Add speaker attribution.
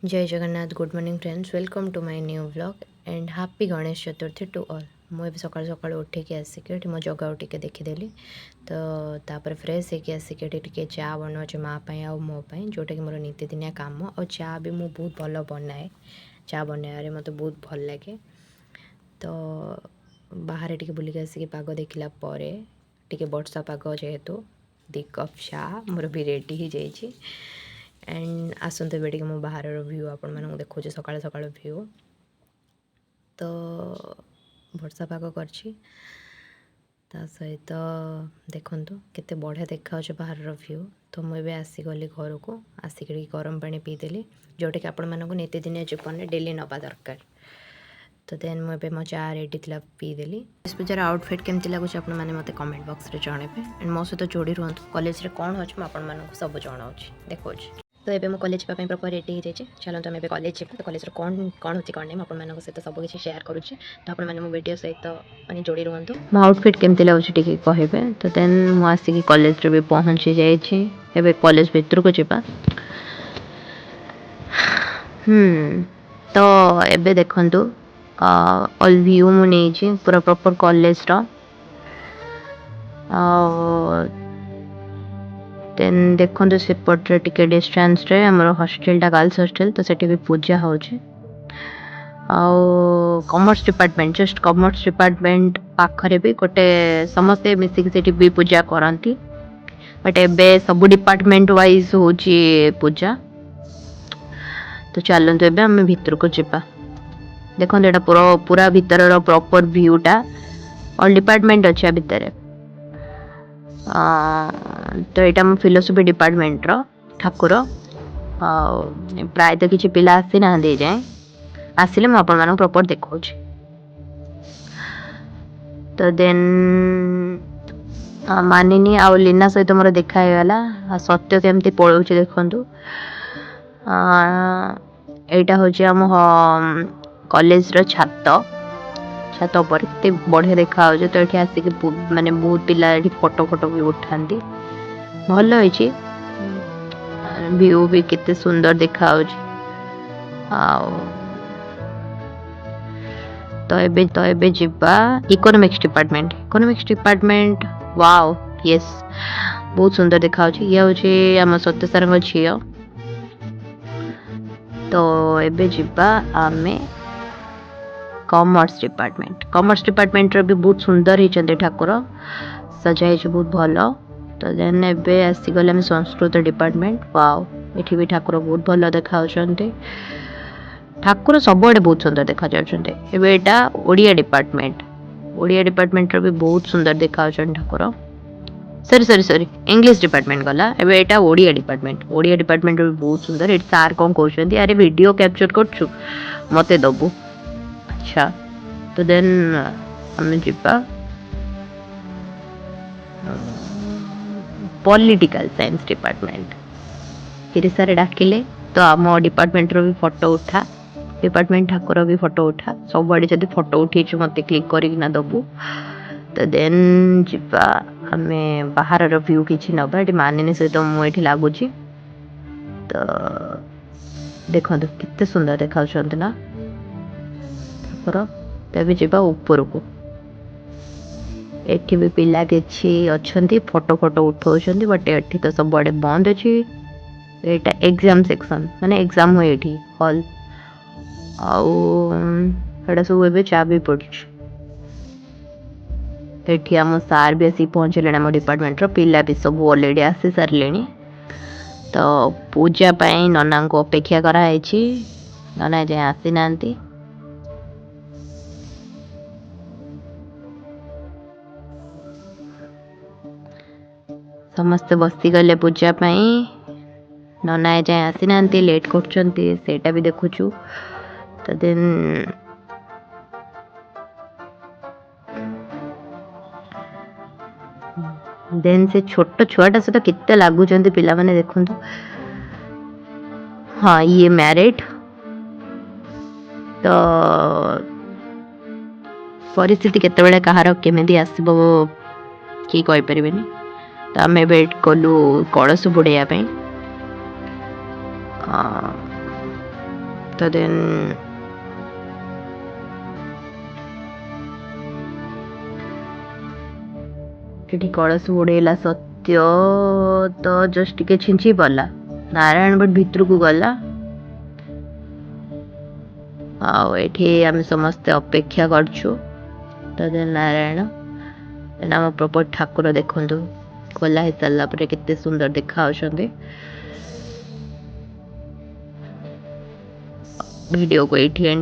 Speaker 1: जय Jagannath good morning friends welcome to my new vlog and happy Ganesh Chaturthi to all. मुझे सकाल सकाल उठिकी आसिक मो जगाऊ टे देखीदेली तो तापर फ्रेश होकर आसिक टे चा बनाऊे माँ आ मोपाई जोटा कि मोर नीतिदिनिया काम और चा भी मुझे बहुत भल बनाए। चा बनवारे मत बहुत भल लगे। तो बाहर टे बुलिक आसिक पाग देखला टे वर्षा पाग जेहेतु दी कप चा मोर भी रेडी हो जाइए। एंड आसते बेटे मो बाहर भ्यू आपण मैं देखो सकाल सकाल भ्यू तो वर्षा पाग कर सहित देखु केते बढ़िया देखा बाहर भ्यू। तो मुझे आसीगली घर को आसिक गरम पानी पीदेली जोटा कि आपण मानक नीतिदिनिया जीवन में डेली नवा दरकार। तो देन मुझे मो चा रेडी थी पीदेली। इस पूजार आउटफिट केमती लगुच आप मत कमेंट बॉक्स रे जनइबे एंड मो सहित जोड़ी रुहतु कॉलेज रे कौन अच्छे मुझे सब जनाऊँ देखो। तो ये मुझे कॉलेज जावाई प्रपर रेडी हो जाए। चलते आम कॉलेज जा तो कॉलेज कौन कौन होती कौन नहीं आप सहित सब किसी शेयर करुच्छे। तो आप वीडियो सहित मैंने जोड़ी रुहतु मो आउटफिट केमती लगुच कहे। तो देन मुझे कॉलेज भी पहुँची जाए कॉलेज भितर को जावा। तो एबे देखंतु ऑल व्यू मुझे पूरा प्रॉपर कॉलेज रा देन देखो सेपटे टिके डिस्टेंस रे हमर हॉस्टलटा गर्ल्स हॉस्टल तो सेठी भी पूजा होचे। Commerce department just commerce department पाखरे भी गोटे समस्ते मिसिक सेठी भी पूजा करंती। बट एबे सब डिपार्टमेंट वाइज होची पूजा। तो चलते एबे हम भीतर को जिबा। देखो एटा पूरा पूरा भीतर प्रॉपर व्यूटा ऑल डिपार्टमेंट अच्छा भीतर। तो यहाँ मो फिलोसफी डिपार्टमेंट रो ठाकुर प्रायतः किसी पिला आसी ना दे जाए आसिले मु आपण मानक प्रॉपर देखौ। तो देन मानिनी आ लीना सहित मोर देखा गला सत्य केमती पळौचे देखंतु। एटा होची हम कॉलेज रो छत पर ते बढ़िया देखा हो। तो ये आसिक माने बहुत पिला फोटो फोटो भी उठाती भल होइछि। व्यू भी कितने सुंदर देखा हो। तो एबे जिबा इकोनॉमिक्स डिपार्टमेंट वाओ यस बहुत सुंदर देखा ये हूँ आम सत्य सार झी। तो एबे जिबा आमे कॉमर्स डिपार्टमेंट रो भी बहुत सुंदर ही ठाकुर सजाई बहुत भल। तो देन एबे आसीगले आम संस्कृत डिपार्टमेंट वाओ एठी भी ठाकुर बहुत भल देखा ठाकुर सबुआडे बहुत सुंदर देखा जाता। ओडिया डिपार्टमेंट रो भी बहुत सुंदर देखा ठाकुर सॉरी इंग्लिश डिपार्टमेंट गला एबे एटा ओडिया डिपार्टमेंट रो भी बहुत सुंदर। एट सार कौन कहते अरे वीडियो कैप्चर करछु मते दबु। अच्छा तो देन हमें जिबा पॉलिटिकल साइंस डिपार्टमेंट फिर सारे डाकिले तो आम डिपार्टमेंट रो भी फोटो उठा डिपार्टमेंट ठाकुर भी फोटो उठा सब आड़े जब फोटो उठी मत क्लिक करना दबु। तो देन जिबा हमें बाहर व्यू किसी नबा ये मानिनी सहित मुझे लगुच। तो देखो कितने सुंदर देखा ना ठाकुर। तभी जावा ऊपर को एठी भी पिला किछि अछंती फोटो फोटो उठाउछंती बट एठी तो सब बड़े बंद अछि। एटा एग्जाम सेक्शन माने एग्जाम होय एठी हॉल आउ एटा सब एबे चाबी पड़छ। एठी हम सार भी आसी पहुंचले हम डिपार्टमेंट रो पिला भी सब ऑलरेडी आसी सारलेनी। तो पूजा पाई नना को अपेक्षा करा हैछि नना जे आसी नांती। समस्त बसी गले पूजा पाई नना जाए आसी ना लेट कर भी देखुचु। तो देन से छोट छुआटा सहित केते लगुचंती पिला माने देखु। हाँ ये मैरिड तो परिस्थिति केते कहार केमी आसब कि कहि परिबेनी। तो आम वेट कलु कलश बुड़ाइया। तो देन ये कलश उड़ेला सत्य तो जस्ट टिके छिंची पड़ा नारायण बट भितर को गला आम समस्ते अपेक्षा करछु तो देन नारायण आम प्रॉपर ठाकुर देखु खोला हो सारा पर केते सुंदर देखा वीडियो को ये